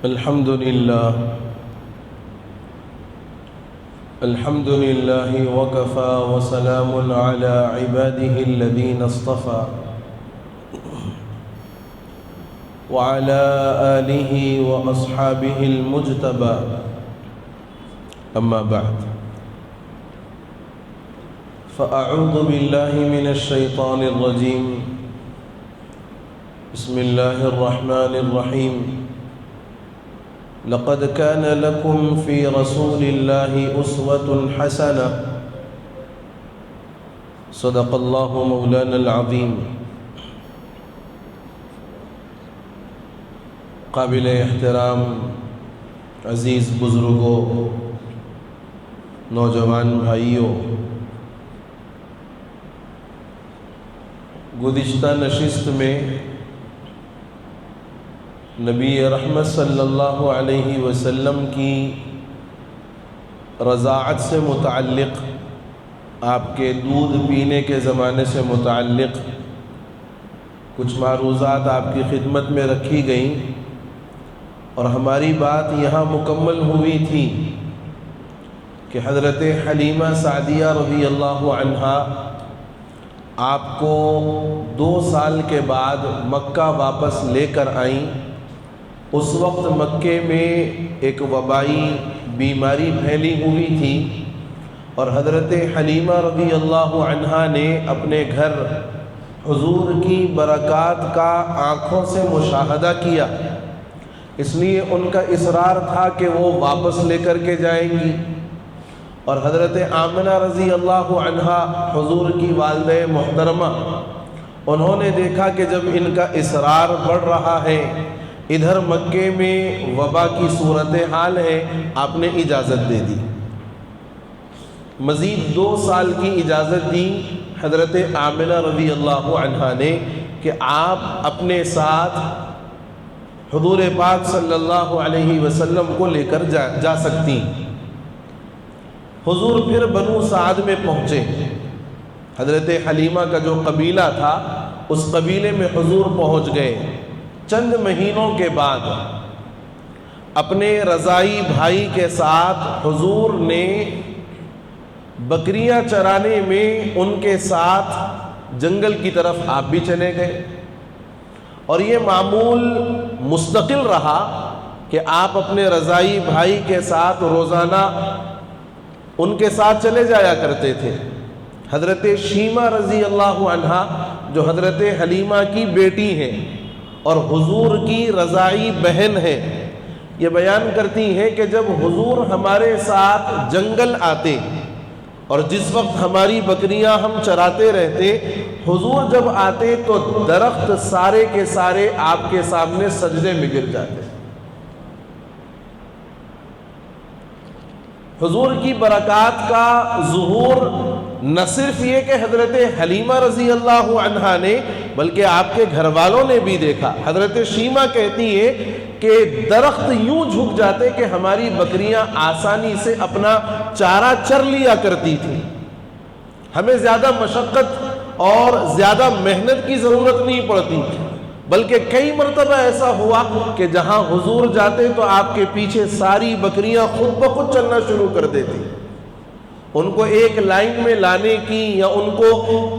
الحمد لله وكفى وسلام على عباده الذين اصطفى وعلى آله وأصحابه المجتبى أما بعد فأعوذ بالله من الشيطان الرجيم بسم الله الرحمن الرحيم لقد كان لكم في رسول الله أسوة حسنة صدق الله مولانا العظيم. قابل احترام عزیز بزرگوں، نوجوان بھائیوں، گزشتہ نشست میں نبی رحمت صلی اللہ علیہ وسلم کی رضاعت سے متعلق، آپ کے دودھ پینے کے زمانے سے متعلق کچھ معروضات آپ کی خدمت میں رکھی گئیں، اور ہماری بات یہاں مکمل ہوئی تھی کہ حضرت حلیمہ سعدیہ رضی اللہ عنہا آپ کو 2 سال کے بعد مکہ واپس لے کر آئیں. اس وقت مکے میں ایک وبائی بیماری پھیلی ہوئی تھی، اور حضرت حلیمہ رضی اللہ عنہا نے اپنے گھر حضور کی برکات کا آنکھوں سے مشاہدہ کیا، اس لیے ان کا اصرار تھا کہ وہ واپس لے کر کے جائیں گی. اور حضرت آمنہ رضی اللہ عنہا حضور کی والدہ محترمہ، انہوں نے دیکھا کہ جب ان کا اصرار بڑھ رہا ہے، ادھر مکے میں وبا کی صورتحال ہے، آپ نے اجازت دے دی. مزید 2 سال کی اجازت دی حضرت آمنہ رضی اللہ عنہا نے کہ آپ اپنے ساتھ حضور پاک صلی اللہ علیہ وسلم کو لے کر جا سکتی. حضور پھر بنو سعد میں پہنچے. حضرت حلیمہ کا جو قبیلہ تھا اس قبیلے میں حضور پہنچ گئے. چند مہینوں کے بعد اپنے رضائی بھائی کے ساتھ حضور نے بکریاں چرانے میں ان کے ساتھ جنگل کی طرف آپ بھی چلے گئے، اور یہ معمول مستقل رہا کہ آپ اپنے رضائی بھائی کے ساتھ روزانہ ان کے ساتھ چلے جایا کرتے تھے. حضرت شیمہ رضی اللہ عنہا جو حضرت حلیمہ کی بیٹی ہیں اور حضور کی رضائی بہن ہے، یہ بیان کرتی ہیں کہ جب حضور ہمارے ساتھ جنگل آتے اور جس وقت ہماری بکریاں ہم چراتے رہتے، حضور جب آتے تو درخت سارے کے سارے آپ کے سامنے سجدے میں گر جاتے. حضور کی برکات کا ظہور نہ صرف یہ کہ حضرت حلیمہ رضی اللہ عنہا نے بلکہ آپ کے گھر والوں نے بھی دیکھا. حضرت شیمہ کہتی ہے کہ درخت یوں جھک جاتے کہ ہماری بکریاں آسانی سے اپنا چارہ چر لیا کرتی تھی، ہمیں زیادہ مشقت اور زیادہ محنت کی ضرورت نہیں پڑتی، بلکہ کئی مرتبہ ایسا ہوا کہ جہاں حضور جاتے تو آپ کے پیچھے ساری بکریاں خود بخود چلنا شروع کر دیتی. ان کو ایک لائن میں لانے کی یا ان کو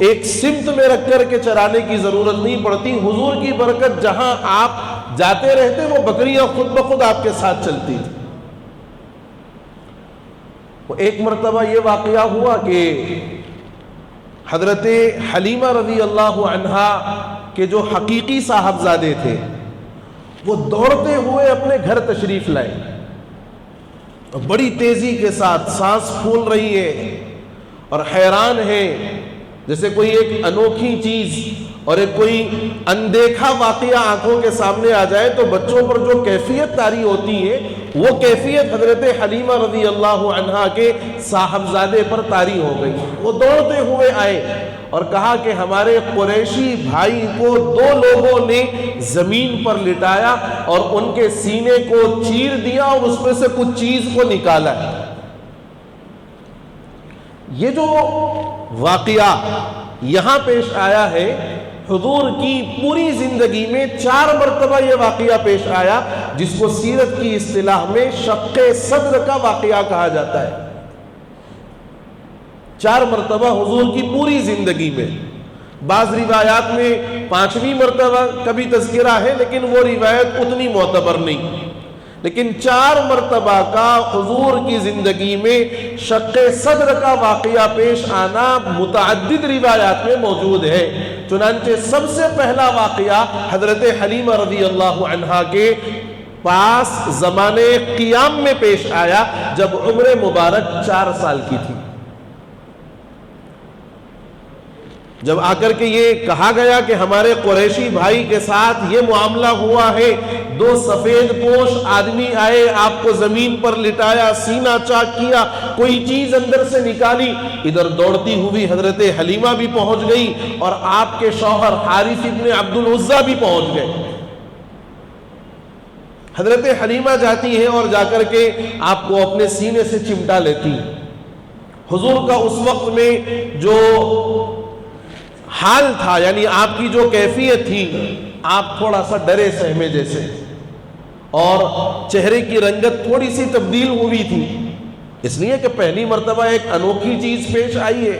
ایک سمت میں رکھ کر کے چرانے کی ضرورت نہیں پڑتی. حضور کی برکت جہاں آپ جاتے رہتے وہ بکریاں خود بخود آپ کے ساتھ چلتی تھی. ایک مرتبہ یہ واقعہ ہوا کہ حضرت حلیمہ رضی اللہ عنہا کہ جو حقیقی صاحبزادے تھے وہ دوڑتے ہوئے اپنے گھر تشریف لائے، بڑی تیزی کے ساتھ سانس پھول رہی ہے اور حیران ہے، جیسے کوئی ایک انوکھی چیز اور ایک کوئی اندیکھا واقعہ آنکھوں کے سامنے آ جائے تو بچوں پر جو کیفیت طاری ہوتی ہے وہ کیفیت حضرت حلیمہ رضی اللہ عنہا کے صاحبزادے پر طاری ہو گئی. وہ دوڑتے ہوئے آئے اور کہا کہ ہمارے قریشی بھائی کو 2 لوگوں نے زمین پر لٹایا اور ان کے سینے کو چیر دیا اور اس میں سے کچھ چیز کو نکالا ہے. یہ جو واقعہ یہاں پیش آیا ہے، حضور کی پوری زندگی میں 4 مرتبہ یہ واقعہ پیش آیا جس کو سیرت کی اصطلاح میں شق صدر کا واقعہ کہا جاتا ہے۔ 4 مرتبہ حضور کی پوری زندگی میں، بعض روایات میں 5ویں مرتبہ کبھی تذکرہ ہے لیکن وہ روایت اتنی معتبر نہیں، لیکن 4 مرتبہ کا حضور کی زندگی میں شق صدر کا واقعہ پیش آنا متعدد روایات میں موجود ہے۔ چنانچہ سب سے پہلا واقعہ حضرت حلیمہ رضی اللہ عنہا کے پاس زمانے قیام میں پیش آیا جب عمر مبارک 4 سال کی تھی۔ جب آ کر کے یہ کہا گیا کہ ہمارے قریشی بھائی کے ساتھ یہ معاملہ ہوا ہے، 2 سفید پوش آدمی آئے، آپ کو زمین پر لٹایا، سینہ چاک کیا، کوئی چیز اندر سے نکالی، ادھر دوڑتی ہوئی حضرت حلیمہ بھی پہنچ گئی اور آپ کے شوہر حارث ابن عبد العزیٰ بھی پہنچ گئے۔ حضرت حلیمہ جاتی ہیں اور جا کر کے آپ کو اپنے سینے سے چمٹا لیتی۔ حضور کا اس وقت میں جو حال تھا، یعنی آپ کی جو کیفیت تھی، آپ تھوڑا سا ڈرے سہمے جیسے، اور چہرے کی رنگت تھوڑی سی تبدیل ہوئی تھی، اس لیے کہ پہلی مرتبہ ایک انوکھی چیز پیش آئی ہے۔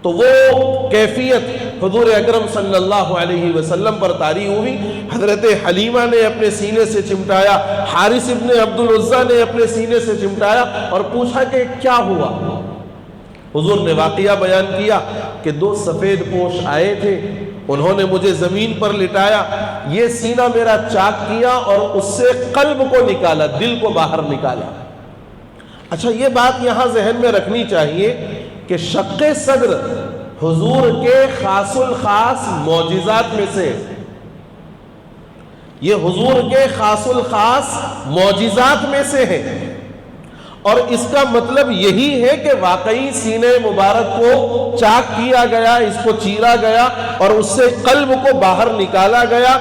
تو وہ کیفیت حضور اکرم صلی اللہ علیہ وسلم پر طاری ہوئی۔ حضرت حلیمہ نے اپنے سینے سے چمٹایا، حارث ابن عبد العزیٰ نے اپنے سینے سے چمٹایا اور پوچھا کہ کیا ہوا؟ حضور نے واقعہ بیان کیا کہ 2 سفید پوش آئے تھے، انہوں نے مجھے زمین پر لٹایا، یہ سینہ میرا چاک کیا اور اس سے قلب کو نکالا، دل کو باہر نکالا۔ اچھا، یہ بات یہاں ذہن میں رکھنی چاہیے کہ شق صدر حضور کے خاص الخاص معجزات میں سے، یہ حضور کے خاص الخاص معجزات میں سے ہے، اور اس کا مطلب یہی ہے کہ واقعی سینہ مبارک کو چاک کیا گیا، اس کو چیرا گیا اور اس سے قلب کو باہر نکالا گیا۔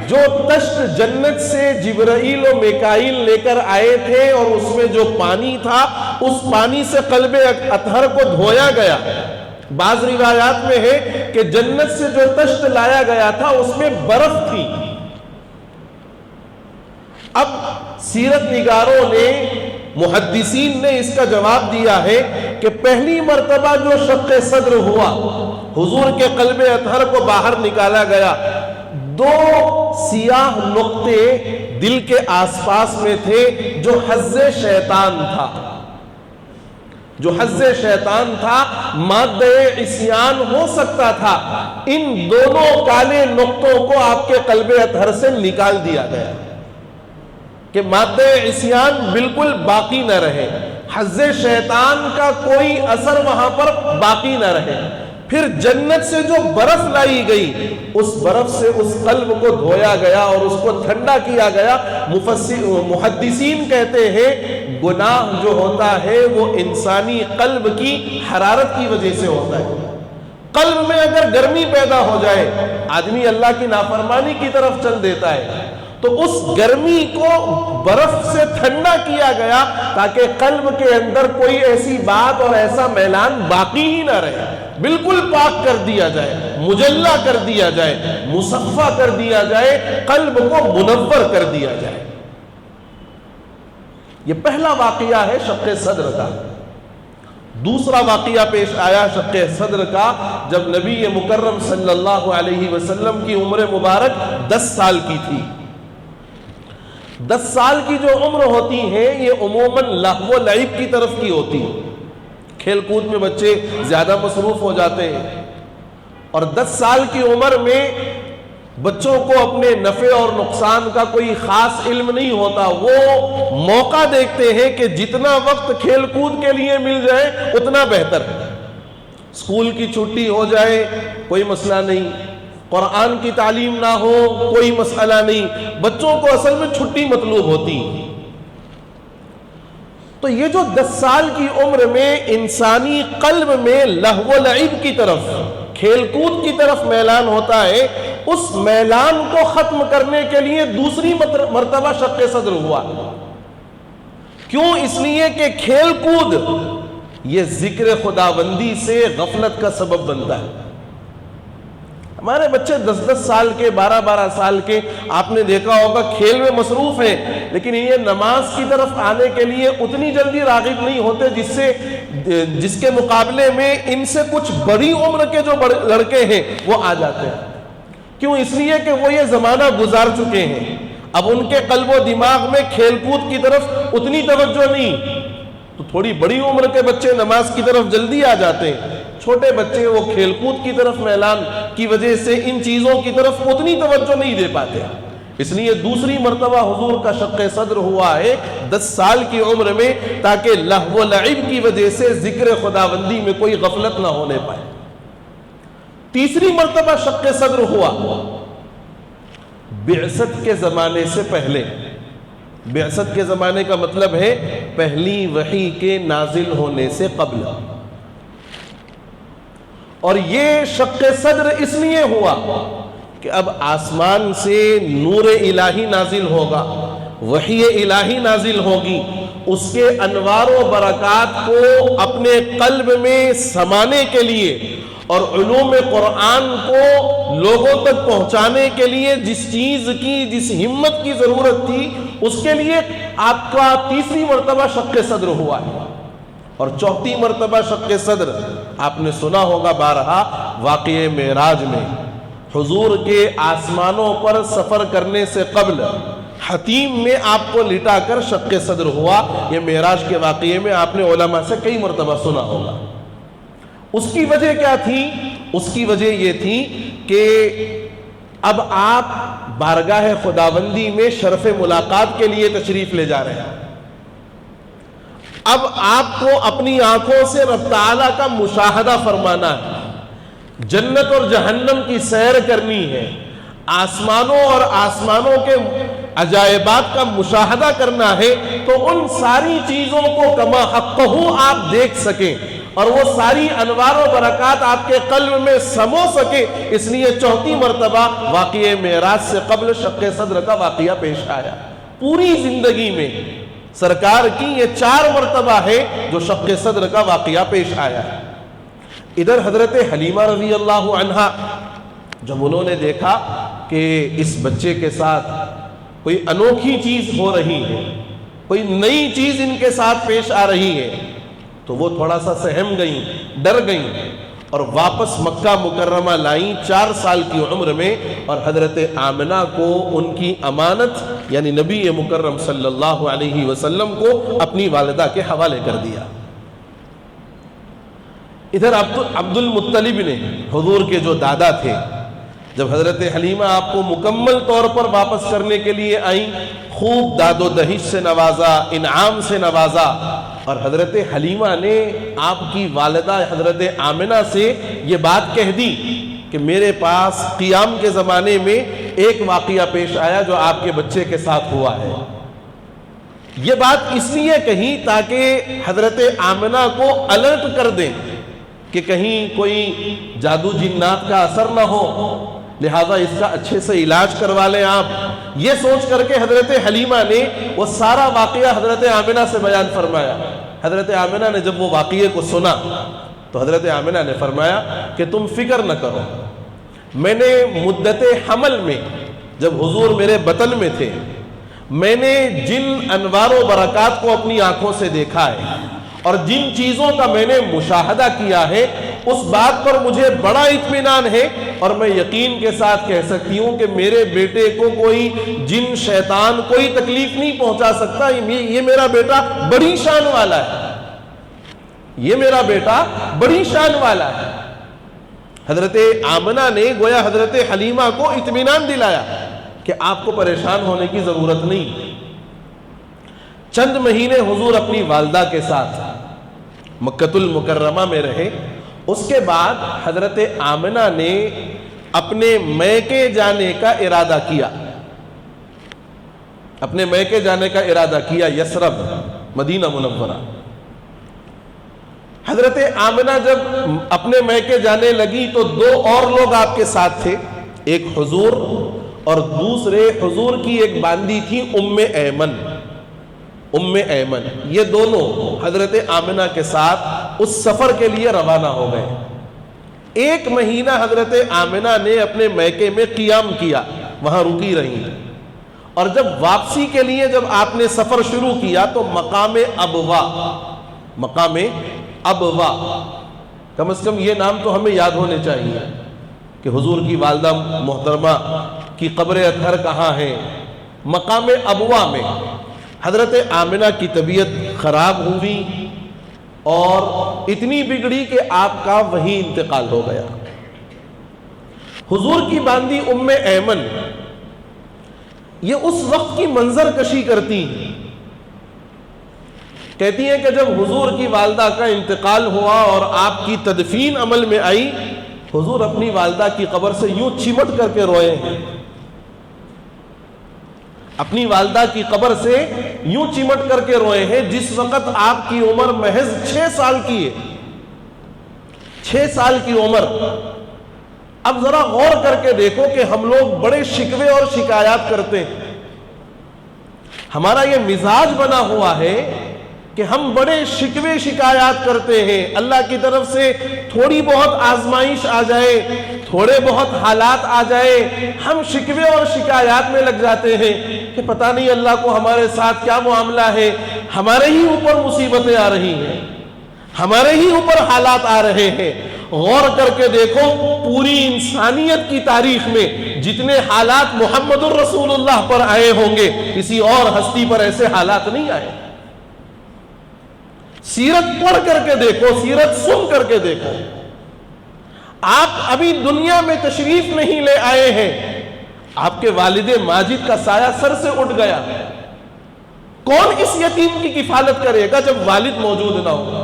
جو تشت جنت سے جبرائیل و میکائیل لے کر آئے تھے اور اس میں جو پانی تھا، اس پانی سے قلب اطہر کو دھویا گیا۔ بعض روایات میں ہے کہ جنت سے جو تشت لایا گیا تھا اس میں برف تھی۔ اب سیرت نگاروں نے، محدثین نے اس کا جواب دیا ہے کہ پہلی مرتبہ جو شق صدر ہوا، حضور کے قلب اطہر کو باہر نکالا گیا، 2 سیاہ نقطے دل کے آس پاس میں تھے جو حظ شیطان تھا، جو حظ شیطان تھا، مادہ عصیان ہو سکتا تھا۔ ان دونوں کالے نقطوں کو آپ کے قلب اطہر سے نکال دیا گیا کہ مادہ عصیان بالکل باقی نہ رہے، حظ شیطان کا کوئی اثر وہاں پر باقی نہ رہے۔ پھر جنت سے جو برف لائی گئی، اس برف سے اس قلب کو دھویا گیا اور اس کو ٹھنڈا کیا گیا۔ محدثین کہتے ہیں گناہ جو ہوتا ہے وہ انسانی قلب کی حرارت کی وجہ سے ہوتا ہے۔ قلب میں اگر گرمی پیدا ہو جائے، آدمی اللہ کی نافرمانی کی طرف چل دیتا ہے، تو اس گرمی کو برف سے ٹھنڈا کیا گیا تاکہ قلب کے اندر کوئی ایسی بات اور ایسا میلان باقی ہی نہ رہے، بالکل پاک کر دیا جائے، مجلہ کر دیا جائے، مصفہ کر دیا جائے، قلب کو منور کر دیا جائے۔ یہ پہلا واقعہ ہے شق صدر کا۔ دوسرا واقعہ پیش آیا شق صدر کا جب نبی مکرم صلی اللہ علیہ وسلم کی عمر مبارک 10 سال کی تھی۔ 10 سال کی جو عمر ہوتی ہے یہ عموماً لہو و لعب کی طرف کی ہوتی ہے، کھیل کود میں بچے زیادہ مصروف ہو جاتے ہیں، اور 10 سال کی عمر میں بچوں کو اپنے نفع اور نقصان کا کوئی خاص علم نہیں ہوتا۔ وہ موقع دیکھتے ہیں کہ جتنا وقت کھیل کود کے لیے مل جائے اتنا بہتر ہے۔ اسکول کی چھٹی ہو جائے کوئی مسئلہ نہیں، قرآن کی تعلیم نہ ہو کوئی مسئلہ نہیں، بچوں کو اصل میں چھٹی مطلوب ہوتی۔ تو یہ جو 10 سال کی عمر میں انسانی قلب میں لہو و لعب کی طرف، کھیل کود کی طرف میلان ہوتا ہے، اس میلان کو ختم کرنے کے لیے دوسری مرتبہ شق صدر ہوا۔ کیوں؟ اس لیے کہ کھیل کود یہ ذکر خداوندی سے غفلت کا سبب بنتا ہے۔ ہمارے بچے 10 سال کے 12 سال کے آپ نے دیکھا ہوگا کھیل میں مصروف ہیں، لیکن یہ نماز کی طرف آنے کے لیے اتنی جلدی راغب نہیں ہوتے جس کے مقابلے میں ان سے کچھ بڑی عمر کے جو لڑکے ہیں وہ آ جاتے ہیں۔ کیوں؟ اس لیے کہ وہ یہ زمانہ گزار چکے ہیں، اب ان کے قلب و دماغ میں کھیل کود کی طرف اتنی توجہ نہیں، تو تھوڑی بڑی عمر کے بچے نماز کی طرف جلدی آ جاتے ہیں، چھوٹے بچے وہ کھیل کود کی طرف میلان کی وجہ سے ان چیزوں کی طرف اتنی توجہ نہیں دے پاتے۔ اس لیے دوسری مرتبہ حضور کا شق صدر ہوا ہے 10 سال کی عمر میں، تاکہ لہو و لعب کی وجہ سے ذکر خداوندی میں کوئی غفلت نہ ہونے پائے۔ تیسری مرتبہ شق صدر ہوا بعثت کے زمانے سے پہلے۔ بعثت کے زمانے کا مطلب ہے پہلی وحی کے نازل ہونے سے قبل، اور یہ شق صدر اس لیے ہوا کہ اب آسمان سے نور الہی نازل ہوگا، وحی الہی نازل ہوگی، اس کے انوار و برکات کو اپنے قلب میں سمانے کے لیے اور علوم قرآن کو لوگوں تک پہنچانے کے لیے جس چیز کی، جس ہمت کی ضرورت تھی، اس کے لیے آپ کا تیسری مرتبہ شق صدر ہوا ہے۔ اور چوتھی مرتبہ شق صدر آپ نے سنا ہوگا بارہا، واقعہ معراج میں حضور کے آسمانوں پر سفر کرنے سے قبل حتیم میں آپ کو لٹا کر شق صدر ہوا۔ یہ معراج کے واقعے میں آپ نے علماء سے کئی مرتبہ سنا ہوگا۔ اس کی وجہ کیا تھی؟ اس کی وجہ یہ تھی کہ اب آپ بارگاہ خداوندی میں شرف ملاقات کے لیے تشریف لے جا رہے ہیں۔ اب آپ کو اپنی آنکھوں سے رب تعالیٰ کا مشاہدہ فرمانا ہے، جنت اور جہنم کی سیر کرنی ہے، آسمانوں اور آسمانوں کے عجائبات کا مشاہدہ کرنا ہے، تو ان ساری چیزوں کو کما حقہ آپ دیکھ سکیں اور وہ ساری انوار و برکات آپ کے قلب میں سمو سکے۔ اس لیے چوتھی مرتبہ واقعہ معراج سے قبل شق صدر کا واقعہ پیش آیا۔ پوری زندگی میں سرکار کی یہ 4 مرتبہ ہے جو شق صدر کا واقعہ پیش آیا ہے۔ ادھر حضرت حلیمہ رضی اللہ عنہا جب انہوں نے دیکھا کہ اس بچے کے ساتھ کوئی انوکھی چیز ہو رہی ہے، کوئی نئی چیز ان کے ساتھ پیش آ رہی ہے، تو وہ تھوڑا سا سہم گئیں، ڈر گئیں اور واپس مکہ مکرمہ لائیں 4 سال کی عمر میں، اور حضرت آمنہ کو ان کی امانت یعنی نبی مکرم صلی اللہ علیہ وسلم کو اپنی والدہ کے حوالے کر دیا۔ ادھر عبد المطلب نے، حضور کے جو دادا تھے، جب حضرت حلیمہ آپ کو مکمل طور پر واپس کرنے کے لیے آئیں، خوب داد و دہش سے نوازا، انعام سے نوازا، اور حضرت حلیمہ نے آپ کی والدہ حضرت آمنہ سے یہ بات کہہ دی کہ میرے پاس قیام کے زمانے میں ایک واقعہ پیش آیا جو آپ کے بچے کے ساتھ ہوا ہے۔ یہ بات اس لیے کہی تاکہ حضرت آمنہ کو الرٹ کر دیں کہ کہیں کوئی جادو جنات کا اثر نہ ہو، لہذا اس کا اچھے سے علاج کروا لیں آپ۔ یہ سوچ کر کے حضرت حلیمہ نے وہ سارا واقعہ حضرت آمنہ سے بیان فرمایا۔ حضرت آمنہ نے جب وہ واقعے کو سنا تو حضرت آمنہ نے فرمایا کہ تم فکر نہ کرو، میں نے مدت حمل میں جب حضور میرے بطن میں تھے، میں نے جن انوار و برکات کو اپنی آنکھوں سے دیکھا ہے اور جن چیزوں کا میں نے مشاہدہ کیا ہے، اس بات پر مجھے بڑا اطمینان ہے، اور میں یقین کے ساتھ کہہ سکتی ہوں کہ میرے بیٹے کو کوئی جن شیطان کوئی تکلیف نہیں پہنچا سکتا۔ یہ میرا بیٹا بڑی شان والا ہے، یہ میرا بیٹا بڑی شان والا ہے۔ حضرت آمنہ نے گویا حضرت حلیمہ کو اطمینان دلایا کہ آپ کو پریشان ہونے کی ضرورت نہیں۔ چند مہینے حضور اپنی والدہ کے ساتھ مکہ المکرمہ میں رہے۔ اس کے بعد حضرت آمنہ نے اپنے میکے جانے کا ارادہ کیا، اپنے میکے جانے کا ارادہ کیا، یثرب، مدینہ منورہ۔ حضرت آمنہ جب اپنے میکے جانے لگی تو 2 اور لوگ آپ کے ساتھ تھے، ایک حضور اور دوسرے حضور کی ایک باندی تھی ام ایمن۔ ام ایمن یہ دونوں حضرت آمنہ کے ساتھ اس سفر کے لیے روانہ ہو گئے۔ 1 مہینہ حضرت آمنہ نے اپنے میکے میں قیام کیا، وہاں رکی رہی، اور جب واپسی کے لیے جب آپ نے سفر شروع کیا تو مقام ابوا، کم از کم یہ نام تو ہمیں یاد ہونے چاہیے کہ حضور کی والدہ محترمہ کی قبر اطہر کہاں ہے۔ مقام ابوا میں حضرت آمنہ کی طبیعت خراب ہوئی اور اتنی بگڑی کہ آپ کا وہیں انتقال ہو گیا۔ حضور کی باندی ام ایمن یہ اس وقت کی منظر کشی کرتی ہیں، کہتی ہیں کہ جب حضور کی والدہ کا انتقال ہوا اور آپ کی تدفین عمل میں آئی، حضور اپنی والدہ کی قبر سے یوں چمٹ کر کے روئے ہیں، اپنی والدہ کی قبر سے یوں چمٹ کر کے روئے ہیں جس وقت آپ کی عمر محض 6 سال کی ہے، 6 سال کی عمر۔ اب ذرا غور کر کے دیکھو کہ ہم لوگ بڑے شکوے اور شکایات کرتے ہیں، ہمارا یہ مزاج بنا ہوا ہے کہ ہم بڑے شکوے شکایات کرتے ہیں، اللہ کی طرف سے تھوڑی بہت آزمائش آ جائے، تھوڑے بہت حالات آ جائے، ہم شکوے اور شکایات میں لگ جاتے ہیں کہ پتہ نہیں اللہ کو ہمارے ساتھ کیا معاملہ ہے، ہمارے ہی اوپر مصیبتیں آ رہی ہیں، ہمارے ہی اوپر حالات آ رہے ہیں۔ غور کر کے دیکھو پوری انسانیت کی تاریخ میں جتنے حالات محمد الرسول اللہ پر آئے ہوں گے کسی اور ہستی پر ایسے حالات نہیں آئے۔ سیرت پڑھ کر کے دیکھو، سیرت سن کر کے دیکھو۔ آپ ابھی دنیا میں تشریف نہیں لے آئے ہیں، آپ کے والد ماجد کا سایہ سر سے اٹھ گیا، کون اس یتیم کی کفالت کرے گا جب والد موجود نہ ہو؟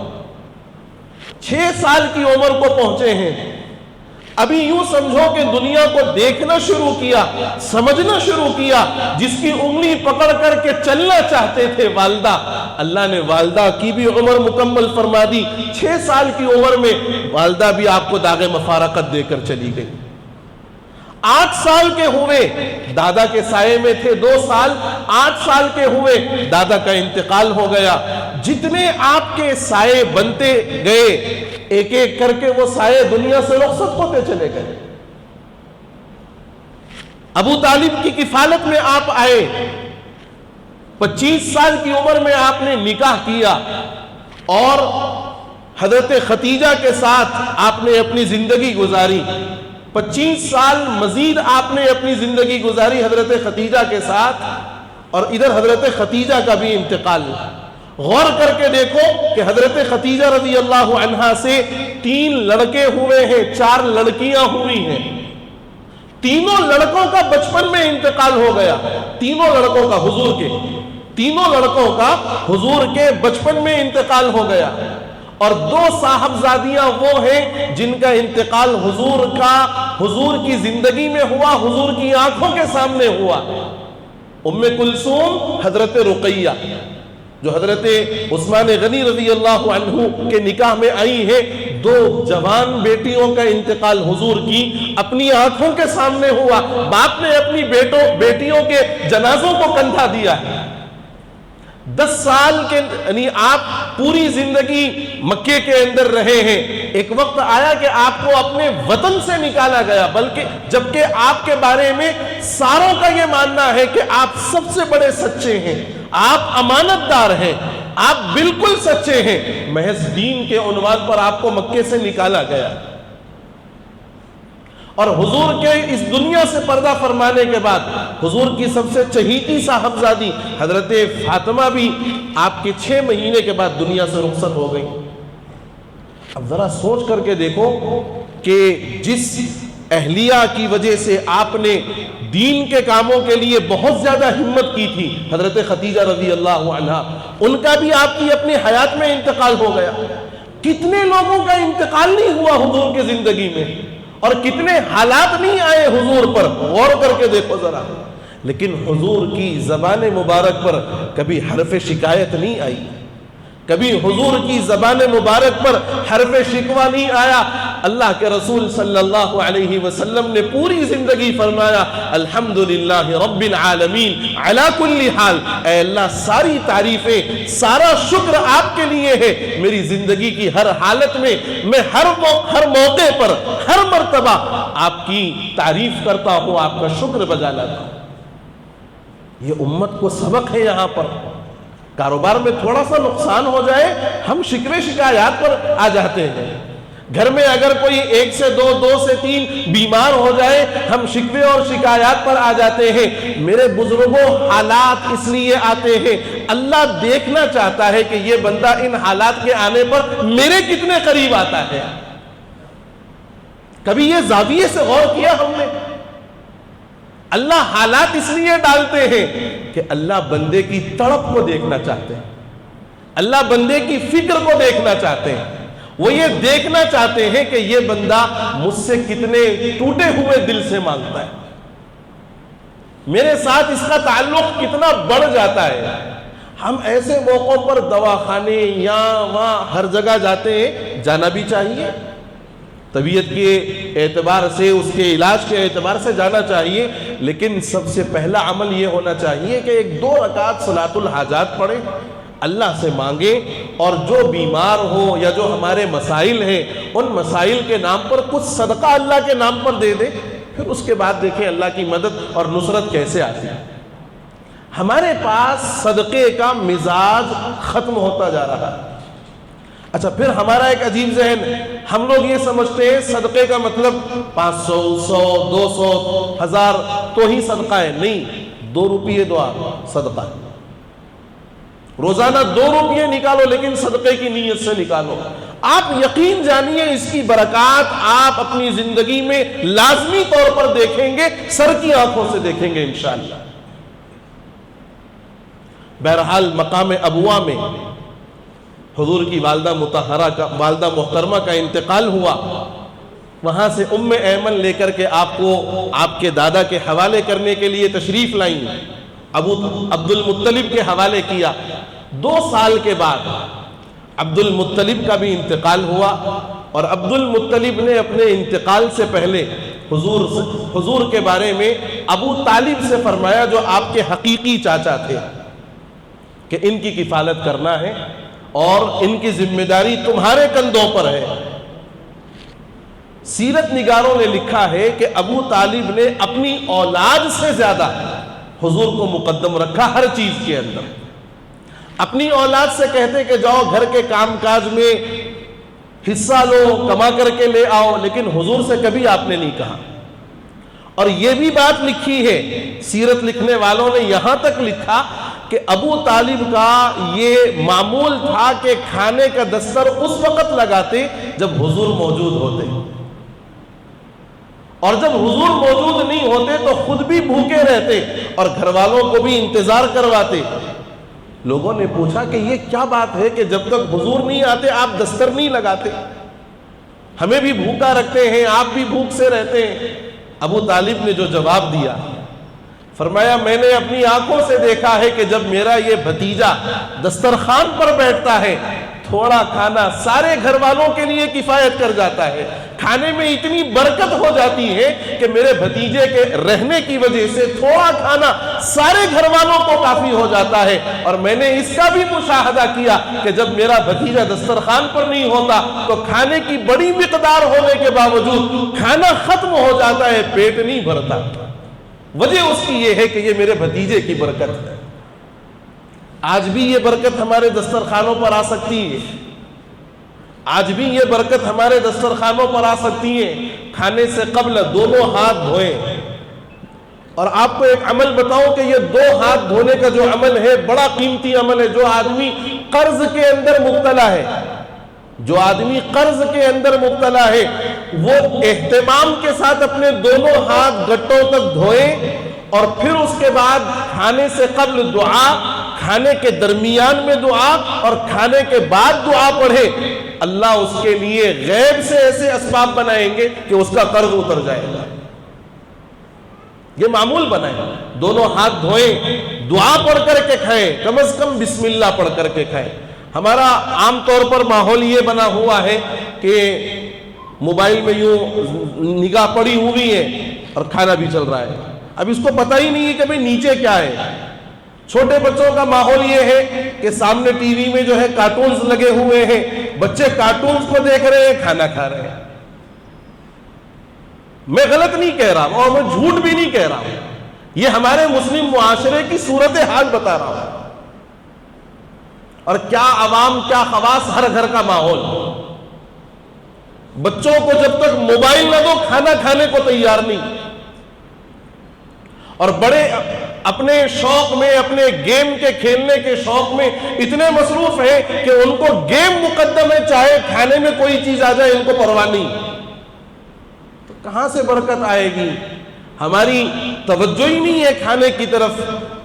6 سال کی عمر کو پہنچے ہیں، ابھی یوں سمجھو کہ دنیا کو دیکھنا شروع کیا، سمجھنا شروع کیا، جس کی انگلی پکڑ کر کے چلنا چاہتے تھے والدہ، اللہ نے والدہ کی بھی عمر مکمل فرما دی۔ 6 سال کی عمر میں والدہ بھی آپ کو داغ مفارقت دے کر چلی گئی۔ 8 سال کے ہوئے دادا کے سائے میں تھے، 2 سال، 8 سال کے ہوئے دادا کا انتقال ہو گیا۔ جتنے آپ کے سائے بنتے گئے ایک ایک کر کے وہ سائے دنیا سے رخصت ہوتے چلے گئے۔ ابو طالب کی کفالت میں آپ آئے، 25 سال کی عمر میں آپ نے نکاح کیا اور حضرت ختیجہ کے ساتھ آپ نے اپنی زندگی گزاری۔ 25 سال مزید آپ نے اپنی زندگی گزاری حضرت ختیجہ کے ساتھ، اور ادھر حضرت ختیجہ کا بھی انتقال۔ غور کر کے دیکھو کہ حضرت ختیجہ رضی اللہ عنہا سے 3 لڑکے ہوئے ہیں، 4 لڑکیاں ہوئی ہیں۔ تینوں لڑکوں کا بچپن میں انتقال ہو گیا، تینوں لڑکوں کا حضور کے، تینوں لڑکوں کا حضور کے بچپن میں انتقال ہو گیا۔ اور 2 صاحبزادیاں وہ ہیں جن کا انتقال حضور کی زندگی میں ہوا، حضور کی آنکھوں کے سامنے ہوا۔ ام کلثوم، حضرت رقیہ جو حضرت عثمان غنی رضی اللہ عنہ کے نکاح میں آئی ہے، 2 جوان بیٹیوں کا انتقال حضور کی اپنی آنکھوں کے سامنے ہوا۔ باپ نے اپنی بیٹیوں کے جنازوں کو کندھا دیا ہے۔ 10 سال کے یعنی آپ پوری زندگی مکے کے اندر رہے ہیں، ایک وقت آیا کہ آپ کو اپنے وطن سے نکالا گیا، بلکہ جبکہ آپ کے بارے میں ساروں کا یہ ماننا ہے کہ آپ سب سے بڑے سچے ہیں، آپ امانت دار ہیں، آپ بالکل سچے ہیں، محض دین کے عنوان پر آپ کو مکے سے نکالا گیا۔ اور حضور کے اس دنیا سے پردہ فرمانے کے بعد حضور کی سب سے چہیتی صاحبزادی حضرت فاطمہ بھی آپ کے 6 مہینے کے بعد دنیا سے رخصت ہو گئی۔ اب ذرا سوچ کر کے دیکھو کہ جس اہلیہ کی وجہ سے آپ نے دین کے کاموں کے لیے بہت زیادہ ہمت کی تھی، حضرت ختیجہ رضی اللہ عنہا، ان کا بھی آپ کی اپنی حیات میں انتقال ہو گیا۔ کتنے لوگوں کا انتقال نہیں ہوا حضور کی زندگی میں، اور کتنے حالات نہیں آئے حضور پر، غور کر کے دیکھو ذرا۔ لیکن حضور کی زبان مبارک پر کبھی حرف شکایت نہیں آئی، کبھی حضور کی زبان مبارک پر حرف شکوہ نہیں آیا۔ اللہ کے رسول صلی اللہ علیہ وسلم نے پوری زندگی فرمایا الحمدللہ رب العالمین علی کل حال، اے اللہ ساری تعریفیں، سارا شکر آپ کے لیے ہے، میری زندگی کی ہر حالت میں میں ہر موقع پر ہر مرتبہ آپ کی تعریف کرتا ہوں، آپ کا شکر بجا لاتا ہوں۔ یہ امت کو سبق ہے۔ یہاں پر کاروبار میں تھوڑا سا نقصان ہو جائے ہم شکوے شکایات پر آ جاتے ہیں، گھر میں اگر کوئی 1 سے 2 2 سے 3 بیمار ہو جائے ہم شکوے اور شکایات پر آ جاتے ہیں۔ میرے بزرگوں حالات اس لیے آتے ہیں، اللہ دیکھنا چاہتا ہے کہ یہ بندہ ان حالات کے آنے پر میرے کتنے قریب آتا ہے۔ کبھی یہ زاویے سے غور کیا ہم نے؟ اللہ حالات اس لیے ڈالتے ہیں کہ اللہ بندے کی تڑپ کو دیکھنا چاہتے ہیں، اللہ بندے کی فکر کو دیکھنا چاہتے ہیں۔ وہ یہ دیکھنا چاہتے ہیں کہ یہ بندہ مجھ سے کتنے ٹوٹے ہوئے دل سے مانگتا ہے، میرے ساتھ اس کا تعلق کتنا بڑھ جاتا ہے۔ ہم ایسے موقعوں پر دواخانے یہاں وہاں ہر جگہ جاتے ہیں، جانا بھی چاہیے، طبیعت کے اعتبار سے، اس کے علاج کے اعتبار سے جانا چاہیے، لیکن سب سے پہلا عمل یہ ہونا چاہیے کہ 1-2 رکعت صلاۃ الحاجات پڑھیں، اللہ سے مانگیں، اور جو بیمار ہو یا جو ہمارے مسائل ہیں ان مسائل کے نام پر کچھ صدقہ اللہ کے نام پر دے دیں، پھر اس کے بعد دیکھیں اللہ کی مدد اور نصرت کیسے آتی ہے۔ ہمارے پاس صدقے کا مزاج ختم ہوتا جا رہا ہے۔ اچھا، پھر ہمارا ایک عجیب ذہن، ہم لوگ یہ سمجھتے ہیں صدقے کا مطلب 500 100 200 1000 تو ہی صدقہ ہے۔ نہیں، 2 روپیے دعا صدقہ ہے۔ روزانہ 2 روپیے نکالو، لیکن صدقے کی نیت سے نکالو۔ آپ یقین جانیے اس کی برکات آپ اپنی زندگی میں لازمی طور پر دیکھیں گے، سر کی آنکھوں سے دیکھیں گے انشاءاللہ۔ بہرحال مقام ابوا میں حضور کی والدہ محترمہ کا انتقال ہوا، وہاں سے ام ایمن لے کر کے آپ کو آپ کے دادا کے حوالے کرنے کے لیے تشریف لائیں، ابو عبد المطلب کے حوالے کیا۔ 2 سال کے بعد عبد المطلب کا بھی انتقال ہوا، اور عبد المطلب نے اپنے انتقال سے پہلے حضور کے بارے میں ابو طالب سے فرمایا، جو آپ کے حقیقی چاچا تھے، کہ ان کی کفالت کرنا ہے اور ان کی ذمہ داری تمہارے کندھوں پر ہے۔ سیرت نگاروں نے لکھا ہے کہ ابو طالب نے اپنی اولاد سے زیادہ حضور کو مقدم رکھا ہر چیز کے اندر۔ اپنی اولاد سے کہتے کہ جاؤ گھر کے کام کاج میں حصہ لو، کما کر کے لے آؤ، لیکن حضور سے کبھی آپ نے نہیں کہا۔ اور یہ بھی بات لکھی ہے، سیرت لکھنے والوں نے یہاں تک لکھا کہ ابو طالب کا یہ معمول تھا کہ کھانے کا دستر اس وقت لگاتے جب حضور موجود ہوتے، اور جب حضور موجود نہیں ہوتے تو خود بھی بھوکے رہتے اور گھر والوں کو بھی انتظار کرواتے۔ لوگوں نے پوچھا کہ یہ کیا بات ہے کہ جب تک حضور نہیں آتے آپ دستر نہیں لگاتے، ہمیں بھی بھوکا رکھتے ہیں، آپ بھی بھوک سے رہتے ہیں۔ ابو طالب نے جو جواب دیا، فرمایا میں نے اپنی آنکھوں سے دیکھا ہے کہ جب میرا یہ بھتیجا دسترخوان پر بیٹھتا ہے، تھوڑا کھانا سارے گھر والوں کے لیے کفایت کر جاتا ہے، کھانے میں اتنی برکت ہو جاتی ہے کہ میرے بھتیجے کے رہنے کی وجہ سے تھوڑا کھانا سارے گھر والوں کو کافی ہو جاتا ہے۔ اور میں نے اس کا بھی مشاہدہ کیا کہ جب میرا بھتیجا دسترخوان پر نہیں ہوتا تو کھانے کی بڑی مقدار ہونے کے باوجود کھانا ختم ہو جاتا ہے، پیٹ نہیں بھرتا۔ وجہ اس کی یہ ہے کہ یہ میرے بھتیجے کی برکت ہے۔ آج بھی یہ برکت ہمارے دسترخوانوں پر آ سکتی ہے، آج بھی یہ برکت ہمارے دسترخوانوں پر آ سکتی ہے۔ کھانے سے قبل دونوں ہاتھ دھوئیں، اور آپ کو ایک عمل بتاؤں کہ یہ 2 ہاتھ دھونے کا جو عمل ہے بڑا قیمتی عمل ہے۔ جو آدمی قرض کے اندر مبتلا ہے، جو آدمی قرض کے اندر مبتلا ہے، وہ اہتمام کے ساتھ اپنے دونوں ہاتھ گٹوں تک دھوئیں، اور پھر اس کے بعد کھانے سے قبل دعا، کھانے کے درمیان میں دعا، اور کھانے کے بعد دعا پڑھے۔ اللہ اس کے لیے غیب سے ایسے اسباب بنائیں گے کہ اس کا قرض اتر جائے گا۔ یہ معمول بنائیں، دونوں ہاتھ دھوئیں، دعا پڑھ کر کے کھائیں، کم از کم بسم اللہ پڑھ کر کے کھائیں۔ ہمارا عام طور پر ماحول یہ بنا ہوا ہے کہ موبائل میں یوں نگاہ پڑی ہوئی ہے اور کھانا بھی چل رہا ہے. اب اس کو پتہ ہی نہیں ہے کہ بھئی نیچے کیا ہے. چھوٹے بچوں کا ماحول یہ ہے کہ سامنے ٹی وی میں جو ہے کارٹونز لگے ہوئے ہیں, بچے کارٹونز کو دیکھ رہے ہیں, کھانا کھا رہے ہیں. میں غلط نہیں کہہ رہا ہوں اور میں جھوٹ بھی نہیں کہہ رہا ہوں, یہ ہمارے مسلم معاشرے کی صورتحال بتا رہا ہوں. اور کیا عوام, کیا خواص, ہر گھر کا ماحول. بچوں کو جب تک موبائل نہ دو کھانا کھانے کو تیار نہیں, اور بڑے اپنے شوق میں, اپنے گیم کے کھیلنے کے شوق میں اتنے مصروف ہیں کہ ان کو گیم مقدم ہے, چاہے کھانے میں کوئی چیز آ جائے ان کو پرواہ نہیں. تو کہاں سے برکت آئے گی؟ ہماری توجہ ہی نہیں ہے کھانے کی طرف.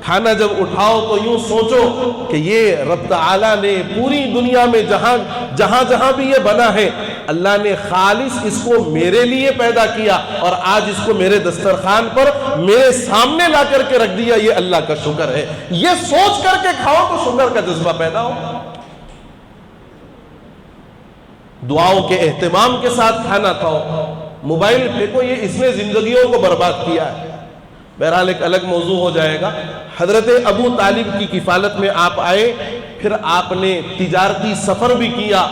کھانا جب اٹھاؤ تو یوں سوچو کہ یہ رب تعالیٰ نے پوری دنیا میں جہاں بھی یہ بنا ہے, اللہ نے خالص اس کو میرے لیے پیدا کیا اور آج اس کو میرے دسترخوان پر میرے سامنے لا کر کے رکھ دیا. یہ اللہ کا شکر ہے. یہ سوچ کر کے کھاؤ تو شکر کا جذبہ پیدا ہو. دعاؤں کے اہتمام کے ساتھ کھانا کھاؤ. موبائل پھینکو, یہ اس نے زندگیوں کو برباد کیا ہے. بہرحال ایک الگ موضوع ہو جائے گا. حضرت ابو طالب کی کفالت میں آپ آئے, پھر آپ نے تجارتی سفر بھی کیا.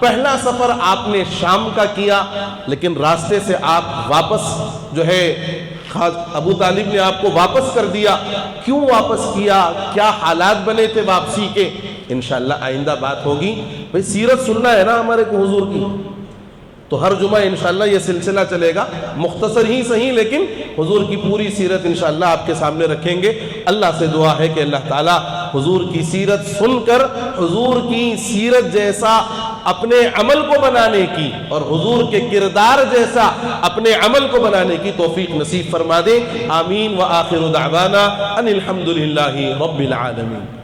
پہلا سفر آپ نے شام کا کیا, لیکن راستے سے آپ واپس جو ہے ابو طالب نے آپ کو واپس کر دیا. کیوں واپس کیا, کیا حالات بنے تھے واپسی کے, انشاءاللہ آئندہ بات ہوگی. بھئی سیرت سننا ہے نا ہمارے کو حضور کی, تو ہر جمعہ انشاءاللہ یہ سلسلہ چلے گا, مختصر ہی صحیح لیکن حضور کی پوری سیرت انشاءاللہ آپ کے سامنے رکھیں گے. اللہ سے دعا ہے کہ اللہ تعالیٰ حضور کی سیرت سن کر حضور کی سیرت جیسا اپنے عمل کو بنانے کی اور حضور کے کردار جیسا اپنے عمل کو بنانے کی توفیق نصیب فرما دے. آمین. وآخر دعوانا ان الحمدللہ رب العالمین.